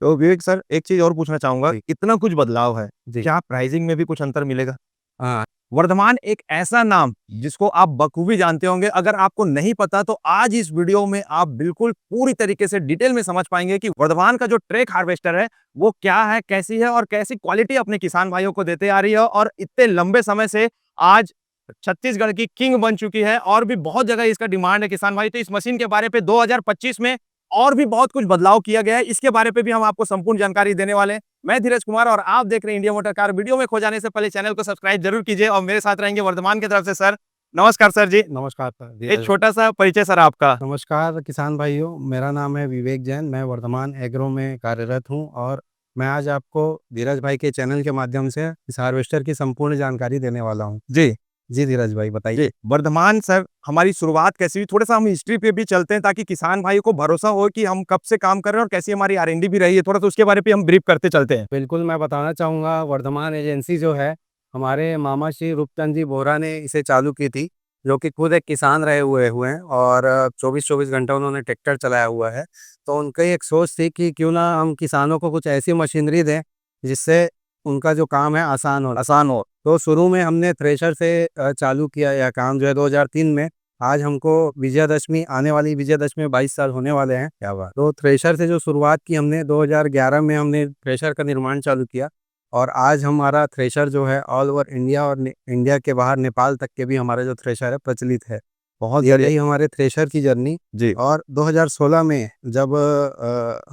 तो विवेक सर, एक चीज़ और पूछना चाहूँगा, जी, इतना कुछ बदलाव है, जी। क्या प्राइसिंग में भी कुछ अंतर मिलेगा? हाँ, वर्धमान एक ऐसा नाम जिसको आप बखूबी जानते होंगे, अगर आपको नहीं पता तो आज इस वीडियो में आप बिल्कुल पूरी तरीके से डिटेल में समझ पाएँगे कि वर्धमान का जो ट्रैक हार्वेस्टर है, वो क्या है, कैसी है और कैसी क्वालिटी अपने किसान भाइयों को देते आ रही है और इतने लंबे समय से आज छत्तीसगढ़ की किंग बन चुकी है और भी बहुत जगह इसका डिमांड है किसान भाई। तो इस मशीन के बारे पे 2025 में और भी बहुत कुछ बदलाव किया गया है, इसके बारे पे भी हम आपको संपूर्ण जानकारी देने वाले हैं। मैं धीरज कुमार और आप देख रहे हैं इंडिया मोटर कार। वीडियो में खो जाने से पहले चैनल को सब्सक्राइब जरूर कीजिए और मेरे साथ रहेंगे वर्धमान की तरफ से सर। नमस्कार सर जी। नमस्कार सर। एक छोटा सा परिचय सर आपका। नमस्कार किसान भाइयों, मेरा नाम है विवेक जैन, मैं वर्धमान एग्रो में कार्यरत हूँ और मैं आज आपको धीरज भाई के चैनल के माध्यम से इस हार्वेस्टर की संपूर्ण जानकारी देने वाला हूँ। जी। जी धीरज भाई जी, बताइए। वर्धमान सर, हमारी शुरुआत कैसी हुई? थोड़ा-सा हम हिस्ट्री पे भी चलते हैं ताकि किसान भाई को भरोसा हो कि हम कब से काम कर रहे हैं और कैसी हमारी आर&डी भी रही है। थोड़ा-सा उसके बारे पे हम ब्रीफ करते चलते हैं। बिल्कुल, मैं बताना चाहूँगा वर्धमान एजेंसी जो है, हमारे मामा श्री रूपचंद जी बोहरा ने इसे चालू की थी, जो कि खुद एक किसान रहे हुए हुए हैं और 24-24 घंटा उन्होंने ट्रैक्टर चलाया हुआ है। तो उनकी एक सोच थी कि क्यों ना हम किसानों को कुछ ऐसी मशीनरी दें, जिससे उनका जो काम है आसान हो। आसान हो। तो शुरू में हमने थ्रेशर से चालू किया यह काम जो है 2003 में। आज हमको विजयदशमी आने वाली विजयदशमी में 22 साल होने वाले हैं। क्या बात! तो थ्रेशर से जो शुरुआत की हमने 2011 में हमने थ्रेशर का निर्माण चालू किया और आज हमारा थ्रेशर जो है ऑल ओवर इंडिया और इंडिया के बाहर नेपाल तक के भी हमारा जो थ्रेशर है प्रचलित है। बहुत ये रही हमारे थ्रेशर की जर्नी। जी। और 2016 में जब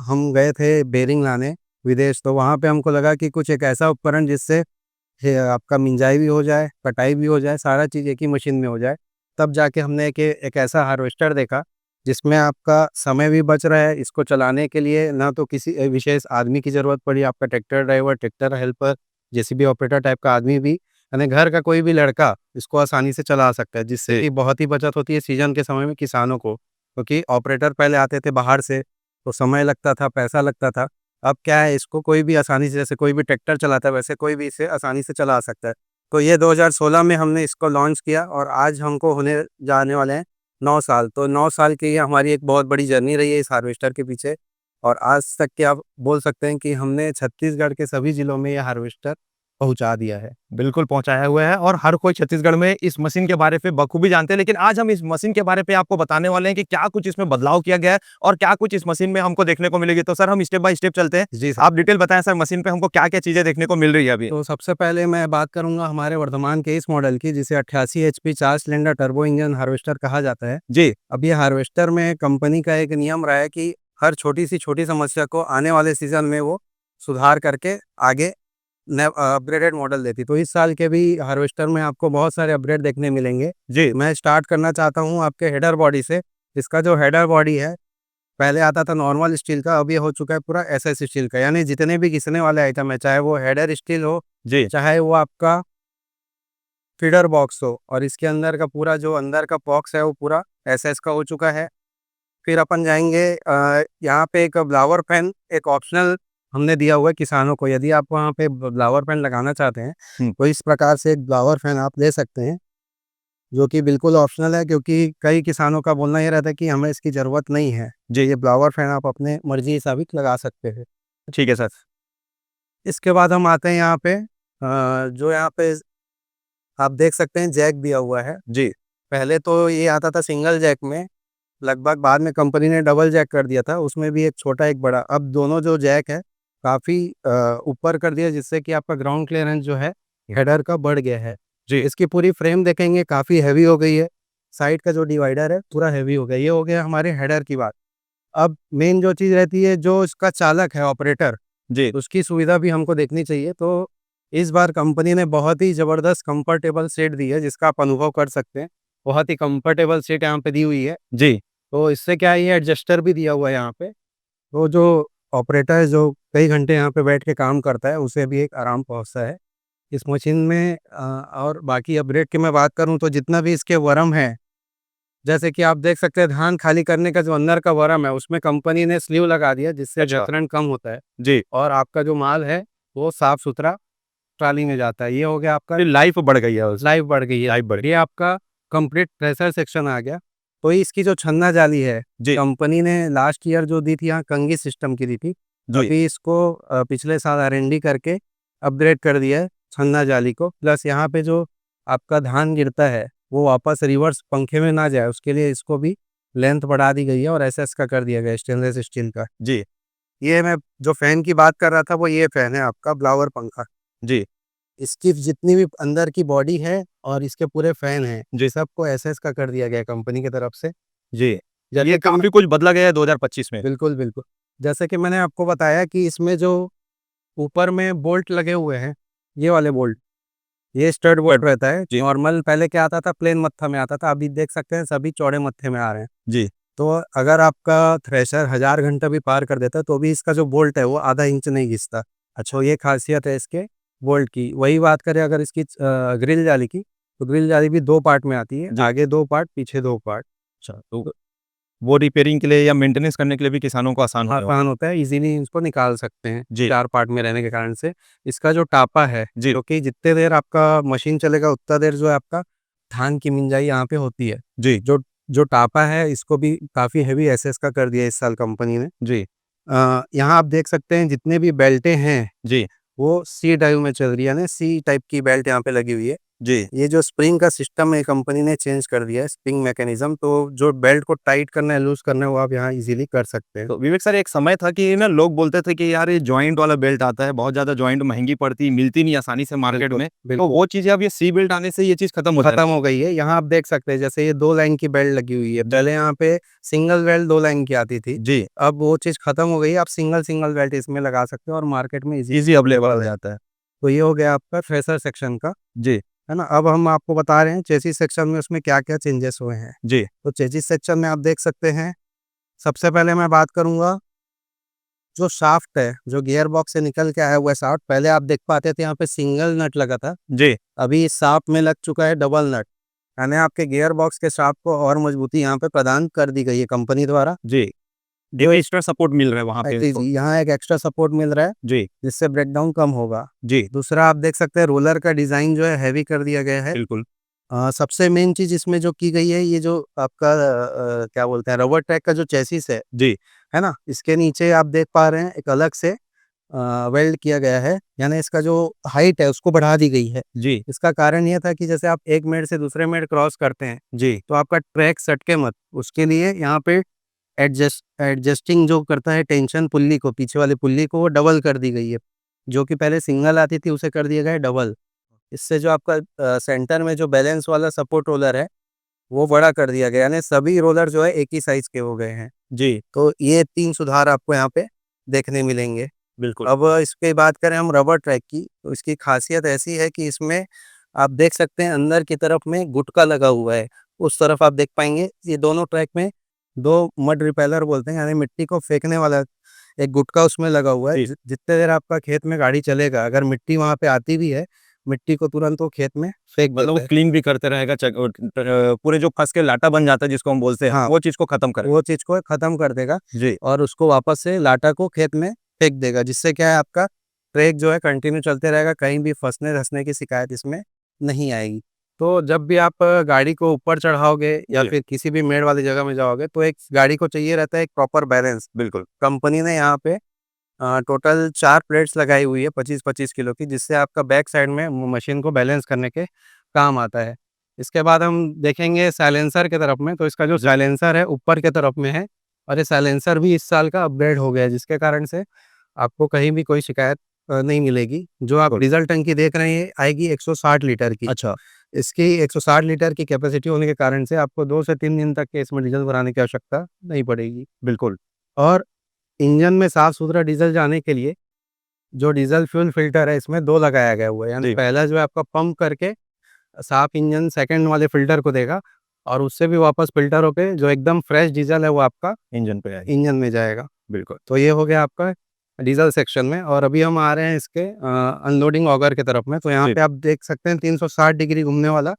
हम गए थे बेरिंग लाने विदेश, तो वहाँ पे हमको लगा कि कुछ एक ऐसा उपकरण जिससे आपका मिंजाई भी हो जाए, कटाई भी हो जाए, सारा चीज़ एक ही मशीन में हो जाए। तब जाके हमने एक ऐसा हार्वेस्टर देखा, जिसमें आपका समय भी बच रहा है, इसको चलाने के लिए ना तो किसी विशेष आदमी की ज़रूरत पड़ी, आपका tractor driver, tractor helper, JCB operator type का आदमी भी, यानी घर का कोई भी लड़का इसको आसानी से चला सकता है, जिससे जी। कि बहुत ही बचत होती है सीज़न के समय में किसानों को। क्योंकि ऑपरेटर पहले आते थे बाहर से, तो समय लगता था, पैसा लगता था। अब क्या है, इसको कोई भी आसानी से, जैसे कोई भी ट्रैक्टर चलाता है वैसे कोई भी इसे आसानी से चला सकता है। तो ये 2016 में हमने इसको लॉन्च किया और आज हमको होने जाने वाले हैं 9 साल। तो 9 साल की ये हमारी एक बहुत बड़ी जर्नी रही है इस हार्वेस्टर के पीछे और आज तक के आप बोल सकते हैं कि हमने छत्तीसगढ़ के सभी जिलों में ये हार्वेस्टर पहुँचा दिया है। बिल्कुल पहुँचाया हुआ है और हर कोई छत्तीसगढ़ में इस मशीन के बारे पे बखूबी जानते हैं। लेकिन आज हम इस मशीन के बारे पे आपको बताने वाले हैं कि क्या कुछ इसमें बदलाव किया गया है और क्या कुछ इस मशीन में हमको देखने को मिलेगी। तो सर, हम स्टेप बाय स्टेप चलते हैं। जी सर। आप डिटेल बताएँ सर, मशीन पे हमको क्या-क्या चीज़ें देखने को मिल रही है अभी? तो सबसे पहले मैं बात करूँगा हमारे वर्धमान के इस मॉडल की, जिसे 88 HP 4 cylinder turbo engine harvester कहा जाता है। जी। अब ये हार्वेस्टर में कंपनी का एक नियम रहा है कि हर छोटी से छोटी समस्या को आने वाले सीज़न में वो सुधार करके आगे अपग्रेडेड मॉडल देती है। तो इस साल के भी हार्वेस्टर में आपको बहुत सारे अपग्रेड देखने मिलेंगे। जी। मैं स्टार्ट करना चाहता हूँ आपके हेडर बॉडी से। इसका जो हेडर बॉडी है, पहले आता था नॉर्मल स्टील का, अब ये हो चुका है पूरा एसएस स्टील का। यानी जितने भी घिसने वाले आइटम है, चाहे वो हेडर स्टील हो, जी। चाहे वो आपका फीडर बॉक्स हो, और इसके अंदर का पूरा जो अंदर का बॉक्स है वो पूरा एसएस का हो चुका है। फिर अपन जाएँगे यहाँ पे एक ब्लावर फैन एक ऑप्शनल हमने दिया हुआ है किसानों को। यदि आप वहाँ पे ब्लावर फैन लगाना चाहते हैं, हुँ। तो इस प्रकार से एक ब्लावर फैन आप ले सकते हैं, जो कि बिल्कुल ऑप्शनल है, क्योंकि कई किसानों का बोलना ये रहता है कि हमें इसकी ज़रूरत नहीं है। जी। ये ब्लावर फैन आप अपने मर्ज़ी हिसाबिक लगा सकते हैं। ठीक है सर। इसके बाद हम आते हैं यहाँ पे जो यहाँ पे आप देख सकते हैं जैक दिया हुआ है। जी। पहले तो ये आता था सिंगल जैक में, लगभग बाद में कंपनी ने डबल जैक कर दिया था, उसमें भी एक छोटा एक बड़ा। अब दोनों जो जैक है काफ़ी ऊपर कर दिया, जिससे कि आपका ग्राउंड क्लियरेंस जो है हेडर का बढ़ गया है। जी। इसकी पूरी फ्रेम देखेंगे काफ़ी हैवी हो गई है। साइड का जो डिवाइडर है पूरा हैवी हो गया। ये हो गया हमारे हेडर की बात। अब मेन जो चीज़ रहती है, जो इसका चालक है ऑपरेटर, जी। उसकी सुविधा भी हमको देखनी चाहिए। तो इस बार कंपनी ने बहुत ही ज़बरदस्त कंफर्टेबल सीट दी है, जिसका आप अनुभव कर सकते हैं। बहुत ही कंफर्टेबल सीट यहाँ पे दी हुई है। जी। तो इससे क्या है, ये एडजस्टर भी दिया हुआ है यहाँ पे। तो जो ऑपरेटर है जो कई घंटे यहाँ पे बैठ के काम करता है, उसे भी एक आराम पहुँचता है इस मशीन में। और बाकी अपग्रेड की मैं बात करूँ तो जितना भी इसके वरम है, जैसे कि आप देख सकते हैं धान खाली करने का जो अंदर का वरम है, उसमें कंपनी ने स्लीव लगा दिया, जिससे अच्छा। वितरण कम होता है जी। और आपका जो माल है वो साफ-सुथरा ट्राली में जाता है। ये हो गया आपका, फिर लाइफ बढ़ गई है लाइफ बढ़ गई है। लाइफ बढ़ ये गई। आपका कंप्लीट थ्रेशर सेक्शन आ गया। तो इसकी जो छन्ना जाली है, जी। कंपनी ने लास्ट ईयर जो दी थी यहाँ कंघी सिस्टम की दी थी, जी अभी इसको पिछले साल R&D करके अपग्रेड कर दिया है छन्ना जाली को। प्लस यहाँ पे जो आपका धान गिरता है वो वापस रिवर्स पंखे में ना जाए, उसके लिए इसको भी लेंथ बढ़ा दी गई है और SS का कर दिया गया है, स्टेनलेस स्टील का। जी ये मैं जो फैन की बात कर रहा था वो ये फैन है आपका ब्लावर पंखा। जी इसकी जितनी भी अंदर की बॉडी है और इसके पूरे फैन हैं जी सबको SS का कर दिया गया है कंपनी की तरफ से। जी। जैसे ये कि काफी कुछ बदला गया है 2025 में। बिल्कुल बिल्कुल, जैसे कि मैंने आपको बताया कि इसमें जो ऊपर में बोल्ट लगे हुए हैं, ये वाले बोल्ट, ये स्टड बोल्ट रहता है। जी नॉर्मल पहले क्या आता था, प्लेन मत्था में आता था, अभी देख सकते हैं सभी चौड़े मत्थे में आ रहे हैं। जी तो अगर आपका थ्रेशर 1000 घंटा भी पार कर देता है तो भी इसका जो बोल्ट है वो आधा इंच नहीं घिसता। अच्छा, ये खासियत है इसके बोल्ट की। वही बात करें अगर इसकी ग्रिल जाली की, तो ग्रिल जाली भी 2 पार्ट में आती है, जी। आगे 2 पार्ट, पीछे 2 पार्ट। अच्छा, तो वो रिपेयरिंग के लिए या मेंटेनेंस करने के लिए भी किसानों को आसान होगा। आसान होता है, इजीली इसको निकाल सकते हैं जी 4 पार्ट में रहने के कारण से। इसका जो टापा है, जी जो कि जितने देर आपका मशीन चलेगा उतना देर जो है आपका धान की मिंजाई यहाँ पे होती है। जी जो जो टापा है इसको भी काफ़ी हेवी SS का कर दिया है इस साल कंपनी ने। जी यहाँ आप देख सकते हैं जितने भी बेल्टें हैं जी वो C ड्राइव में चल रही है, यानी C टाइप की बेल्ट यहाँ पे लगी हुई है। जी। ये जो स्प्रिंग का सिस्टम है कंपनी ने चेंज कर दिया है, स्प्रिंग मैकेनिज्म, तो जो बेल्ट को टाइट करना है, लूज करना है, वो आप यहाँ इजीली कर सकते हैं। तो विवेक सर, एक समय था कि ना लोग बोलते थे कि यार ये जॉइंट वाला बेल्ट आता है, बहुत ज़्यादा जॉइंट महँगी पड़ती, मिलती नहीं आसानी से मार्केट बिल्कुल, में। तो बिल्कुल। वो चीज़ें अब ये सी बेल्ट आने से ये चीज़ खत्म हो खत्म जाती हो गई है। यहाँ आप देख सकते हैं जैसे ये 2 लाइन की बेल्ट लगी हुई है। पहले यहाँ पे सिंगल बेल्ट 2 लाइन की आती थी। है। जी, अब वो चीज़ खत्म हो गई है। आप सिंगल बेल्ट इसमें लगा सकते हो और मार्केट में ईज़ी ईज़ी अवेलेबल हो जाता है। तो ये हो गया आपका थ्रेशर सेक्शन का, जी, है ना? अब हम आपको बता रहे हैं चेसिस सेक्शन में उसमें क्या-क्या चेंजेस हुए हैं। जी, तो चेसिस सेक्शन में आप देख सकते हैं, सबसे पहले मैं बात करूँगा जो शाफ्ट है, जो गियर बॉक्स से निकल के आया हुआ है शाफ्ट, पहले आप देख पाते थे यहाँ पे सिंगल नट लगा था। जी, अभी इस शाफ्ट में लग चुका है डबल नट, यानी आपके गियर बॉक्स के शाफ्ट को और मजबूती यहाँ पे प्रदान कर दी गई है कंपनी द्वारा। जी। जो एक एक्स्ट्रा सपोर्ट मिल रहा है वहाँ पे इसको। यहाँ एक एक्स्ट्रा सपोर्ट मिल रहा है जी, जिससे ब्रेकडाउन कम होगा। जी, दूसरा आप देख सकते हैं रोलर का डिज़ाइन जो है हैवी कर दिया गया है। बिल्कुल। सबसे मेन चीज़ इसमें जो की गई है, ये जो आपका क्या बोलते हैं, रबर ट्रैक का जो चेसिस जी, है ना? इसके नीचे आप देख पा रहे हैं एक अलग से वेल्ड किया गया है, यानी इसका जो हाइट है उसको बढ़ा दी गई है। जी, इसका कारण ये था कि जैसे आप एक मेड़ से दूसरे मेड़ क्रॉस करते हैं, जी, तो आपका ट्रैक सटके मत, उसके लिए यहाँ पे एडजस्टिंग जो करता है टेंशन पुल्ली को, पीछे वाली पुल्ली को, वो डबल कर दी गई है। जो कि पहले सिंगल आती थी उसे कर दिया गया है डबल। इससे जो आपका सेंटर में जो बैलेंस वाला सपोर्ट रोलर है वो बड़ा कर दिया गया, यानी सभी रोलर जो है एक ही साइज़ के हो गए हैं। जी, तो ये 3 सुधार आपको यहाँ पे देखने मिलेंगे। बिल्कुल। अब इसकी बात करें हम रबर ट्रैक की, तो इसकी खासियत ऐसी है कि इसमें आप देख सकते हैं अंदर की तरफ में गुटका लगा हुआ है। उस तरफ आप देख पाएँगे, ये दोनों ट्रैक में 2 मड रिपेलर बोलते हैं, यानी मिट्टी को फेंकने वाला एक गुटका उसमें लगा हुआ है। जी, जितने देर आपका खेत में गाड़ी चलेगा, अगर मिट्टी वहाँ पे आती भी है, मिट्टी को तुरंत वो खेत में फेंक मतलब वो देता है। क्लीन भी करते रहेगा पूरे जो फँस के लाटा बन जाता है जिसको हम बोलते हैं, हाँ, वो चीज़ को खत्म करेगा। वो चीज़ को खत्म कर देगा जी, और उसको वापस से लाटा को खेत में फेंक देगा, जिससे क्या है आपका ट्रैक जो है कंटिन्यू चलते रहेगा, कहीं भी फँसने-धँसने की शिकायत इसमें नहीं आएगी। तो जब भी आप गाड़ी को ऊपर चढ़ाओगे या जी, फिर किसी भी मेड़ वाली जगह में जाओगे, तो एक गाड़ी को चाहिए रहता है एक प्रॉपर बैलेंस। बिल्कुल। कंपनी ने यहाँ पे टोटल 4 प्लेट्स लगाई हुई है 25-25 किलो की, जिससे आपका बैक साइड में मशीन को बैलेंस करने के काम आता है। इसके बाद हम देखेंगे साइलेंसर की तरफ में, तो इसका जो साइलेंसर है ऊपर की तरफ में है और ये साइलेंसर भी इस साल का अपग्रेड हो गया है, जिसके कारण से आपको कहीं भी कोई शिकायत नहीं मिलेगी। जो आप बिल्कुल। डीज़ल टंकी देख रहे हैं, ये आएगी 160 लीटर की। अच्छा, इसकी 160 लीटर की कैपेसिटी होने के कारण से आपको 2 से 3 दिन तक के इसमें डीज़ल भराने की आवश्यकता नहीं पड़ेगी। बिल्कुल। और इंजन में साफ-सुथरा डीज़ल जाने के लिए जो डीज़ल फ्यूल फ़िल्टर है इसमें 2 लगाया गया हुआ है, यानी जी, पहला जो है आपका पंप करके साफ इंजन सेकंड वाले फ़िल्टर को देगा और उससे भी वापस फ़िल्टर होके जो एकदम फ्रेश डीज़ल है वो आपका इंजन पे आएगी। इंजन में जाएगा। बिल्कुल। तो ये हो गया आपका डीज़ल सेक्शन में और अभी हम आ रहे हैं इसके अनलोडिंग ऑगर की तरफ में। तो यहाँ जी, पे आप देख सकते हैं 360 डिग्री घूमने वाला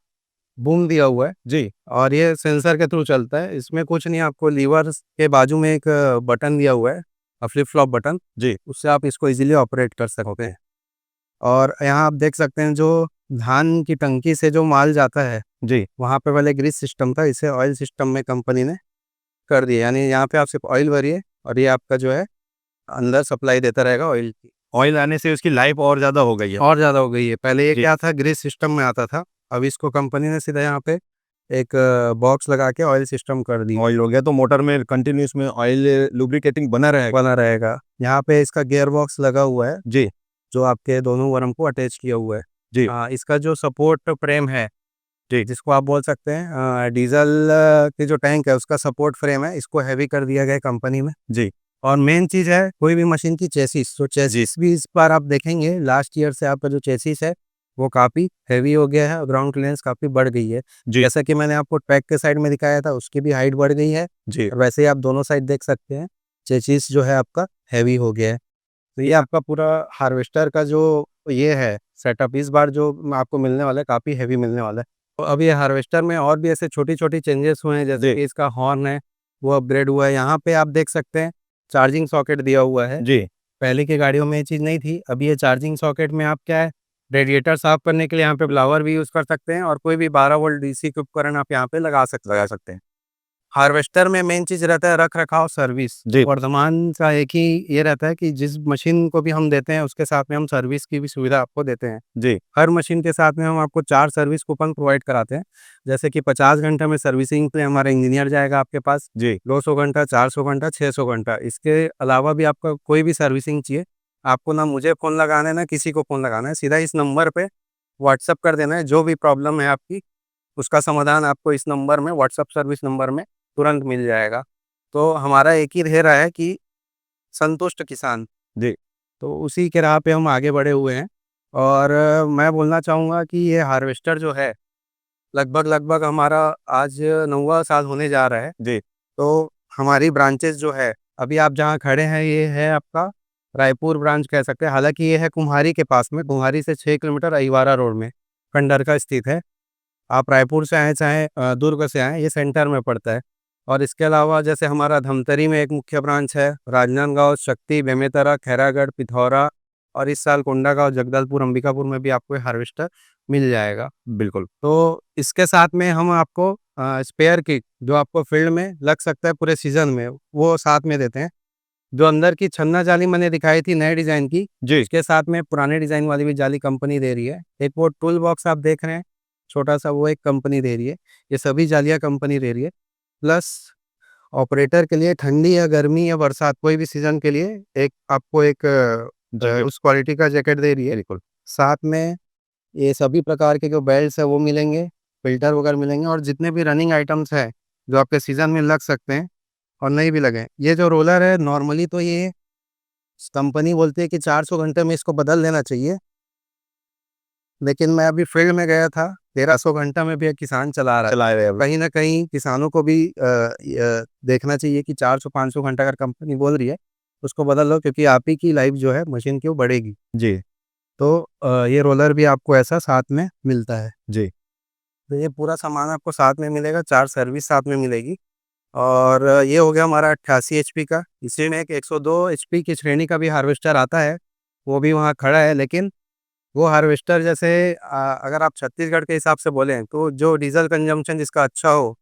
बूम दिया हुआ है जी, और ये सेंसर के थ्रू चलता है। इसमें कुछ नहीं, आपको लीवर के बाजू में एक बटन दिया हुआ है, फ्लिप फ्लॉप बटन, जी, उससे आप इसको ईज़िली ऑपरेट कर सकते हैं। और यहाँ आप देख सकते हैं जो धान की टंकी से जो माल जाता है, जी, वहाँ पे पहले ग्रीस सिस्टम था, इसे ऑयल सिस्टम में कंपनी ने कर दिया। यानी यहाँ पे आप सिर्फ ऑयल भरिए और ये आपका जो है अंदर सप्लाई देता रहेगा ऑयल की। ऑयल आने से उसकी लाइफ और ज्यादा हो गई है। और ज़्यादा हो गई है। पहले ये जी। क्या था, ग्रीस सिस्टम में आता था, अब इसको कंपनी ने सीधा यहाँ पे एक बॉक्स लगा के ऑयल सिस्टम कर दी। ऑयल हो गया तो मोटर में कंटिन्यूस में ऑयल लुब्रिकेटिंग बना रहेगा। बना रहेगा। यहाँ पे इसका गियर बॉक्स लगा हुआ है, जी जो आपके दोनों वर्म को अटैच किया हुआ है। जी इसका जो सपोर्ट फ्रेम है, जी जिसको आप बोल सकते हैं डीजल के जो टैंक है उसका सपोर्ट फ्रेम है, इसको हैवी कर दिया गया है कंपनी में। जी और मेन चीज़ है कोई भी मशीन की चेसिस, तो चेसिस भी इस बार आप देखेंगे लास्ट ईयर से आपका जो चेसिस है वो काफ़ी हैवी हो गया है और ग्राउंड क्लियरेंस काफ़ी बढ़ गई है। जी जैसा कि मैंने आपको ट्रैक के साइड में दिखाया था, उसकी भी हाइट बढ़ गई है। जी और वैसे ही आप दोनों साइड देख सकते हैं, चेसिस जो है आपका हैवी हो गया है। तो ये आपका पूरा हार्वेस्टर का जो ये है सेटअप, इस बार जो आपको मिलने वाला है काफ़ी हैवी मिलने वाला है। तो अब ये हार्वेस्टर में और भी ऐसे छोटी-छोटी चेंजेस हुए हैं, जैसे जी कि इसका हॉर्न है वो अपग्रेड हुआ है। यहाँ पे आप देख सकते हैं चार्जिंग सॉकेट दिया हुआ है। जी पहले की गाड़ियों में ये चीज़ नहीं थी। अभी ये चार्जिंग सॉकेट में आप क्या है, रेडिएटर साफ़ करने के लिए यहाँ पे ब्लावर भी यूज़ कर सकते हैं और कोई भी 12 वोल्ट डीसी के उपकरण आप यहाँ पे लगा सकते हैं। हार्वेस्टर में मेन चीज़ रहता है रख-रखाव, सर्विस। जी वर्धमान का एक ही ये रहता है कि जिस मशीन को भी हम देते हैं उसके साथ में हम सर्विस की भी सुविधा आपको देते हैं। जी हर मशीन के साथ में हम आपको 4 सर्विस कूपन प्रोवाइड कराते हैं। जैसे कि 50 घंटे में सर्विसिंग पे हमारा इंजीनियर जाएगा आपके पास, जी 200 घंटा, 400 घंटा, 600 घंटा। इसके अलावा भी आपका कोई भी सर्विसिंग चाहिए, आपको ना मुझे फ़ोन लगाना है, ना किसी को फ़ोन लगाना है, सीधा इस नंबर पे व्हाट्सएप कर देना है। जो भी प्रॉब्लम है आपकी, उसका समाधान आपको इस नंबर में, व्हाट्सएप सर्विस नंबर में तुरंत मिल जाएगा। तो हमारा एक ही ध्येय है कि संतुष्ट किसान। जी तो उसी के राह पे हम आगे बढ़े हुए हैं। और मैं बोलना चाहूँगा कि ये हार्वेस्टर जो है, लगभग हमारा आज 9वाँ साल होने जा रहा है। जी तो हमारी ब्रांचेज़ जो है, अभी आप जहाँ खड़े हैं ये है आपका रायपुर ब्रांच कह सकते हैं। हालाँकि ये है कुम्हारी के पास में, कुम्हारी से 6 किलोमीटर अहिवारा रोड में, खंडहर स्थित है। आप रायपुर से आएँ चाहे दुर्ग से आएँ, ये सेंटर में पड़ता है। और इसके अलावा जैसे हमारा धमतरी में एक मुख्य ब्रांच है, राजनांदगाँव, शक्ति, बेमेतरा, खैरागढ़, पिथौरा और इस साल कोंडागाँव, जगदलपुर, अंबिकापुर में भी आपको ये हार्वेस्टर मिल जाएगा। बिल्कुल तो इसके साथ में हम आपको स्पेयर किट जो आपको फील्ड में लग सकता है पूरे सीज़न में, वो साथ में देते हैं। जो अंदर की छन्ना जाली मैंने दिखाई थी नए डिज़ाइन की, जी उसके साथ में पुराने डिज़ाइन वाली भी जाली कंपनी दे रही है। एक वो टूल बॉक्स आप देख रहे हैं, छोटा-सा, वो एक कंपनी दे रही है। ये सभी जालियाँ कंपनी दे रही है। प्लस ऑपरेटर के लिए ठंडी या गर्मी या बरसात कोई भी सीज़न के लिए एक आपको एक जैकेट उस क्वालिटी का जैकेट दे रही है। बिल्कुल साथ में ये सभी प्रकार के जो बेल्ट्स हैं वो मिलेंगे, फ़िल्टर वगैरह मिलेंगे और जितने भी रनिंग आइटम्स हैं, जो आपके सीज़न में लग सकते हैं और नहीं भी लगे। ये जो रोलर है नॉर्मली तो ये कंपनी बोलती है कि 400 घंटे में इसको बदल देना चाहिए। लेकिन मैं अभी फील्ड में गया था, 1300 घंटा में भी एक किसान चला रहा है। चलाए रहे अभी। कहीं न कहीं किसानों को भी देखना चाहिए कि 400-500 घंटा अगर कंपनी बोल रही है, उसको बदल लो, क्योंकि आप ही की लाइफ़ जो है मशीन की वो बढ़ेगी। जी तो ये रोलर भी आपको ऐसा साथ में मिलता है। जी तो ये पूरा सामान आपको साथ में मिलेगा, 4 सर्विस साथ में मिलेगी। और ये हो गया हमारा 88 एचपी का। इसी में एक 102 एचपी की श्रेणी का भी हार्वेस्टर आता है, वो भी वहाँ खड़ा है। लेकिन वो हार्वेस्टर जैसे अगर आप छत्तीसगढ़ के हिसाब से बोलें तो जो डीज़ल कंजम्पशन जिसका अच्छा हो,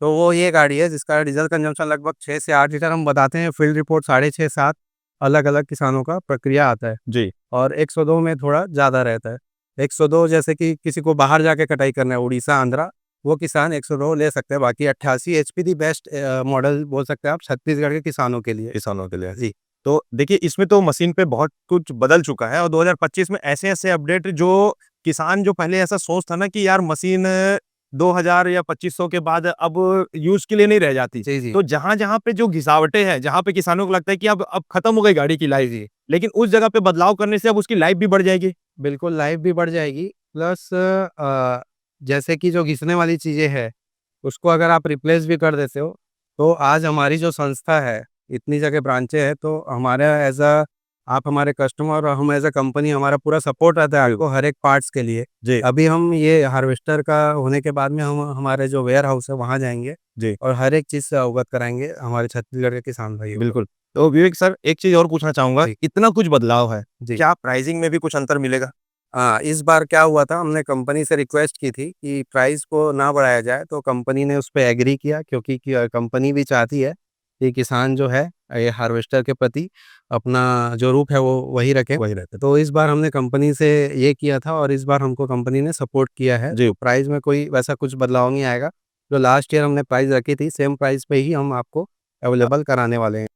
तो वो ये गाड़ी है जिसका डीज़ल कंजम्पशन लगभग 6 से 8 लीटर हम बताते हैं। फील्ड रिपोर्ट 6.5-7 अलग-अलग किसानों का प्रक्रिया आता है। जी और 102 में थोड़ा ज़्यादा रहता है। 102 जैसे कि किसी को बाहर जाके कटाई करना है, उड़ीसा, आंध्रा, वो किसान 102 ले सकते हैं। बाकी 88 एचपी दी बेस्ट मॉडल बोल सकते हैं आप छत्तीसगढ़ के किसानों के लिए। किसानों के लिए। जी। तो देखिए इसमें तो मशीन पे बहुत कुछ बदल चुका है और 2025 में ऐसे-ऐसे अपडेट जो किसान जो पहले ऐसा सोचता ना कि यार मशीन 2000 या 2500 के बाद अब यूज़ के लिए नहीं रह जाती। जी, जी। तो जहाँ-जहाँ पे जो घिसावटें हैं, जहाँ पे किसानों को लगता है कि अब खत्म हो गई गाड़ी की लाइफ, जी। लेकिन उस जगह पे बदलाव करने से अब उसकी लाइफ भी बढ़ जाएगी। बिल्कुल लाइफ़ भी बढ़ जाएगी। प्लस जैसे कि जो घिसने वाली चीज़ें हैं, उसको अगर आप रिप्लेस भी कर देते हो, तो आज हमारी जो संस्था है, इतनी जगह ब्रांचें हैं, तो हमारा आप हमारे कस्टमर और हम कंपनी, हमारा पूरा सपोर्ट रहता है आपको हर एक पार्ट्स के लिए। जी, अभी हम ये हार्वेस्टर का होने के बाद में हम हमारे जो वेयर हाउस है वहाँ जाएँगे जी, और हर एक चीज़ से अवगत कराएँगे हमारे छत्तीसगढ़ के किसान भाइयों को। बिल्कुल। तो विवेक सर एक चीज़ और पूछना चाहूँगा, जी, इतना कुछ बदलाव है, जी। क्या प्राइसिंग में भी कुछ अंतर मिलेगा? हाँ, इस बार क्या हुआ था, हमने कंपनी से रिक्वेस्ट की थी कि प्राइस को ना बढ़ाया जाए, तो कंपनी ने उस पे एग्री किया, क्योंकि कंपनी भी चाहती है कि किसान जो है ये हार्वेस्टर के प्रति अपना जो रुख है वो वही रखे। वही रहते तो इस बार हमने कंपनी से ये किया था और इस बार हमको कंपनी ने सपोर्ट किया है। जी। तो प्राइस में कोई वैसा कुछ बदलाव नहीं आएगा। जो लास्ट ईयर हमने प्राइस रखी थी सेम प्राइस पे ही हम आपको अवेलेबल कराने वाले हैं।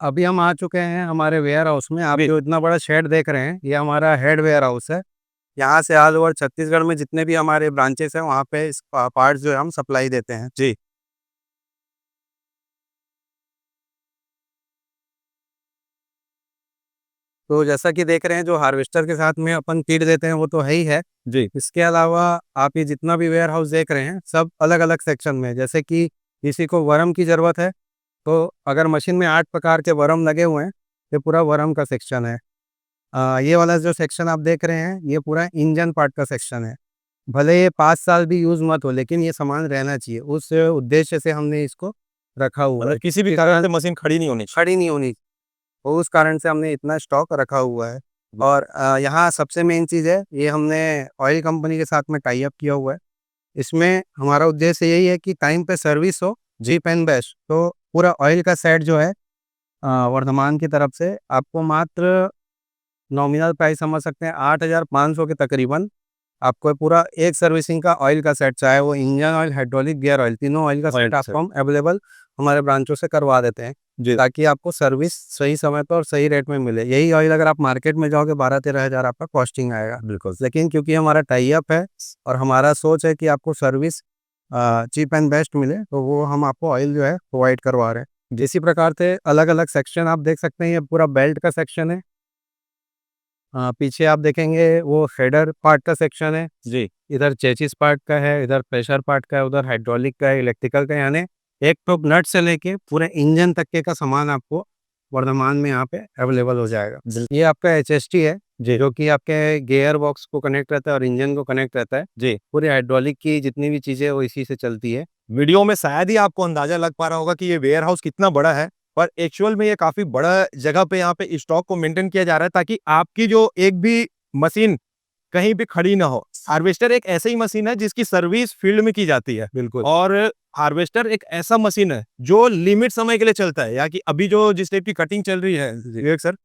अभी हम आ चुके हैं हमारे वेयर हाउस में। आप जी। जो इतना बड़ा शेड देख रहे हैं ये हमारा हेड वेयर हाउस है। यहाँ से ऑल ओवर छत्तीसगढ़ में जितने भी हमारे ब्रांचेस हैं वहाँ पे इस पार्ट्स जो है हम सप्लाई देते हैं। जी। तो जैसा कि देख रहे हैं जो हार्वेस्टर के साथ में अपन किट देते हैं वो तो है ही है। जी। इसके अलावा आप ये जितना भी वेयर हाउस देख रहे हैं सब अलग अलग सेक्शन में, जैसे कि किसी को वर्म की ज़रूरत है तो अगर मशीन में 8 प्रकार के वर्म लगे हुए हैं ये पूरा वर्म का सेक्शन है। ये वाला जो सेक्शन आप देख रहे हैं ये पूरा इंजन पार्ट का सेक्शन है। भले ये 5 साल भी यूज़ मत हो लेकिन ये सामान रहना चाहिए, उस उद्देश्य से हमने इसको रखा हुआ है। मतलब किसी भी कारण से मशीन खड़ी नहीं होनी चाहिए। खड़ी नहीं होनी, तो उस कारण से हमने इतना स्टॉक रखा हुआ है। और यहाँ सबसे मेन चीज़ है ये हमने ऑयल कंपनी के साथ में टाई अप किया हुआ है। इसमें हमारा उद्देश्य यही है कि टाइम पे सर्विस हो, चीप एंड बेस्ट। तो पूरा ऑयल का सेट जो है वर्धमान की तरफ से आपको मात्र नॉमिनल प्राइस समझ सकते हैं 8,500 के तकरीबन आपको पूरा एक सर्विसिंग का ऑयल का सेट, चाहे वो engine oil, hydraulic, gear oil, तीनों ऑयल का ऑयल सेट का आपको हम अवेलेबल हमारे ब्रांचों से करवा देते हैं जी। ताकि आपको सर्विस सही समय पर और सही रेट में मिले। यही ऑयल अगर आप मार्केट में जाओगे 12-13 हज़ार आपका कॉस्टिंग आएगा। बिल्कुल। लेकिन क्योंकि हमारा टाई अप है और हमारा सोच है कि आपको सर्विस चीप एंड बेस्ट मिले तो वो हम आपको ऑयल जो है प्रोवाइड करवा रहे हैं। इसी प्रकार से अलग अलग सेक्शन आप देख सकते हैं। ये पूरा बेल्ट का सेक्शन है। पीछे आप देखेंगे वो हेडर पार्ट का सेक्शन है। जी। इधर चेसिस पार्ट का है, इधर प्रेशर पार्ट का है, उधर हाइड्रोलिक का है, इलेक्ट्रिकल का है। यानी एक तो नट से लेके पूरे इंजन तक के का सामान आपको वर्धमान में यहाँ पे अवेलेबल हो जाएगा। ये आपका एचएसटी है जी। जो कि आपके गियर बॉक्स को कनेक्ट रहता है और इंजन को कनेक्ट रहता है। जी। पूरी हाइड्रोलिक की जितनी भी चीज़ें वो इसी से चलती है। वीडियो में शायद ही आपको अंदाजा लग पा रहा होगा कि ये वेयर हाउस कितना बड़ा है, पर एक्चुअल में ये काफी बड़ा जगह पे यहाँ पे स्टॉक को मेंटेन किया जा रहा है ताकि आपकी जो एक भी मशीन कहीं भी खड़ी ना हो। हार्वेस्टर एक ऐसी ही मशीन है जिसकी सर्विस फील्ड में की जाती है। बिल्कुल। और हार्वेस्टर एक ऐसा मशीन है जो लिमिट समय के लिए चलता है। या कि अभी जो जिस टाइप की कटिंग चल रही है विवेक सर,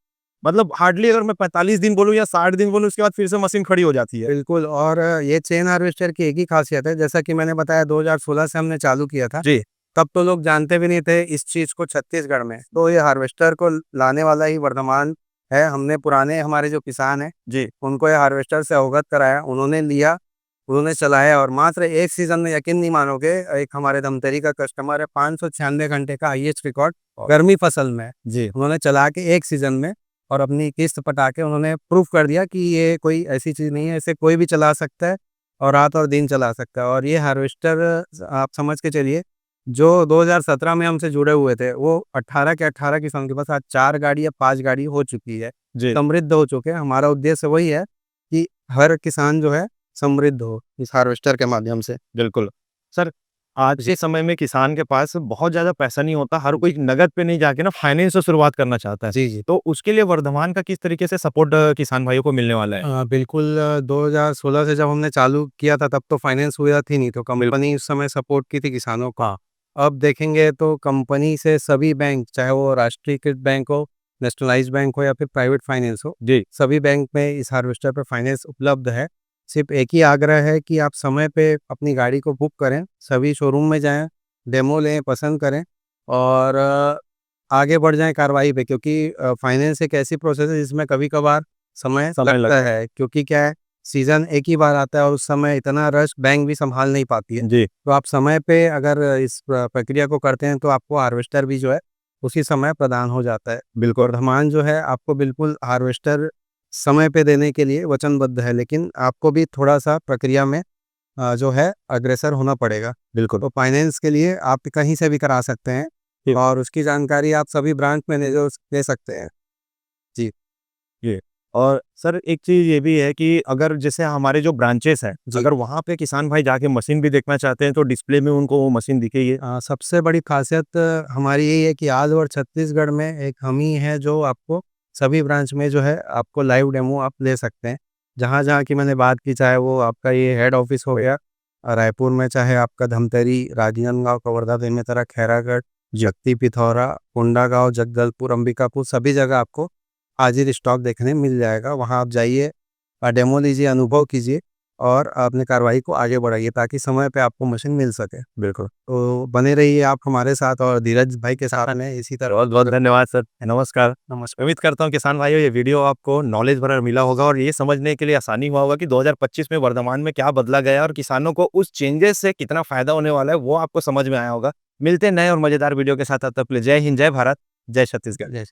मतलब हार्डली अगर मैं 45 दिन बोलूँ या 60 दिन बोलूँ उसके बाद फिर से मशीन खड़ी हो जाती है। बिल्कुल। और ये चेन हार्वेस्टर की एक ही खासियत है, जैसा कि मैंने बताया 2016 से हमने चालू किया था। जी। तब तो लोग जानते भी नहीं थे इस चीज़ को छत्तीसगढ़ में। तो ये हार्वेस्टर को लाने वाला ही वर्धमान है। हमने पुराने हमारे जो किसान हैं जी। उनको ये हार्वेस्टर से अवगत कराया, उन्होंने लिया, उन्होंने चलाया और मात्र एक सीज़न में यकीन नहीं मानोगे, एक हमारे धमतरी का कस्टमर है 596 घंटे का हाईएस्ट रिकॉर्ड गर्मी फसल में। जी। उन्होंने चला के एक सीज़न में और अपनी किस्त पटा के उन्होंने प्रूफ कर दिया कि ये कोई ऐसी चीज़ नहीं है, इसे कोई भी चला सकता है और रात और दिन चला सकता है। और ये हार्वेस्टर आप समझ के चलिए जो 2017 में हमसे जुड़े हुए थे वो 18 के 18 किसान के पास आज 4 गाड़ी या 5 गाड़ी हो चुकी है, जी। समृद्ध हो चुके हैं। हमारा उद्देश्य वही है कि हर किसान जो है समृद्ध हो इस हार्वेस्टर के माध्यम से। बिल्कुल। सर, आज के समय में किसान के पास बहुत ज़्यादा पैसा नहीं होता, हर कोई नकद पे नहीं जाके ना फाइनेंस से शुरुआत करना चाहता है। जी, जी। तो उसके लिए वर्धमान का किस तरीके से सपोर्ट किसान भाइयों को मिलने वाला है? बिल्कुल 2016 से जब हमने चालू किया था तब तो फाइनेंस सुविधा थी नहीं, तो कंपनी उस समय सपोर्ट की थी किसानों को। हाँ। अब देखेंगे तो कंपनी से सभी बैंक, चाहे वो राष्ट्रीयकृत बैंक हो, नेशनलाइज्ड बैंक हो या फिर प्राइवेट फाइनेंस हो, जी। सभी बैंक में इस हार्वेस्टर पे फाइनेंस उपलब्ध है। सिर्फ एक ही आग्रह है कि आप समय पे अपनी गाड़ी को बुक करें, सभी शोरूम में जाएँ, डेमो लें, पसंद करें और आगे बढ़ जाएँ कार्रवाई पे, क्योंकि फाइनेंस एक ऐसी प्रोसेस है जिसमें कभी-कभार समय समय लगता लगता है, क्योंकि क्या है सीज़न एक ही बार आता है और उस समय इतना रश बैंक भी सँभाल नहीं पाती है। जी। तो आप समय पे अगर इस प्रक्रिया को करते हैं तो आपको हार्वेस्टर भी जो है उसी समय प्रदान हो जाता है। बिल्कुल। वर्धमान जो है आपको बिल्कुल हार्वेस्टर समय पे देने के लिए वचनबद्ध है, लेकिन आपको भी थोड़ा-सा प्रक्रिया में जो है अग्रसर होना पड़ेगा। बिल्कुल। तो फाइनेंस के लिए आप कहीं से भी करा सकते हैं जी। और उसकी जानकारी आप सभी ब्रांच मैनेजर से ले सकते हैं। जी। ये और सर एक चीज़ ये भी है कि अगर जैसे हमारे जो ब्रांचेस हैं, जी। अगर वहाँ पे किसान भाई जाके मशीन भी देखना चाहते हैं तो डिस्प्ले में उनको वो मशीन दिखेगी। सबसे बड़ी खासियत हमारी यही है कि ऑल ओवर छत्तीसगढ़ में एक हम ही हैं जो आपको सभी ब्रांच में जो है आपको लाइव डेमो आप ले सकते हैं। जहाँ-जहाँ की मैंने बात की, चाहे वो आपका ये हेड ऑफिस हो गया रायपुर में, चाहे आपका धमतरी, राजनांदगांव, कवर्धा, बेमेतरा, खैरागढ़, शक्ति पिथौरा, कोंडागांव, जगदलपुर, अंबिकापुर सभी जगह आपको हाजिर स्टॉक देखने मिल जाएगा। वहाँ आप जाइए, डेमो लीजिए, अनुभव कीजिए और अपनी कार्रवाई को आगे बढ़ाइए ताकि समय पे आपको मशीन मिल सके। बिल्कुल। तो बने रहिए आप हमारे साथ और धीरज भाई के साथ में इसी तरह। बहुत-बहुत धन्यवाद सर। नमस्कार। नमस्कार। उम्मीद करता हूँ किसान भाइयों ये वीडियो आपको नॉलेज भरा मिला होगा और ये समझने के लिए आसानी हुआ होगा कि 2025 में वर्धमान में क्या बदला गया है और किसानों को उस चेंजेस से कितना फ़ायदा होने वाला है, वो आपको समझ में आया होगा। मिलते हैं नए और मज़ेदार वीडियो के साथ, तब तक के लिए जय हिंद, जय भारत, जय छत्तीसगढ़। जय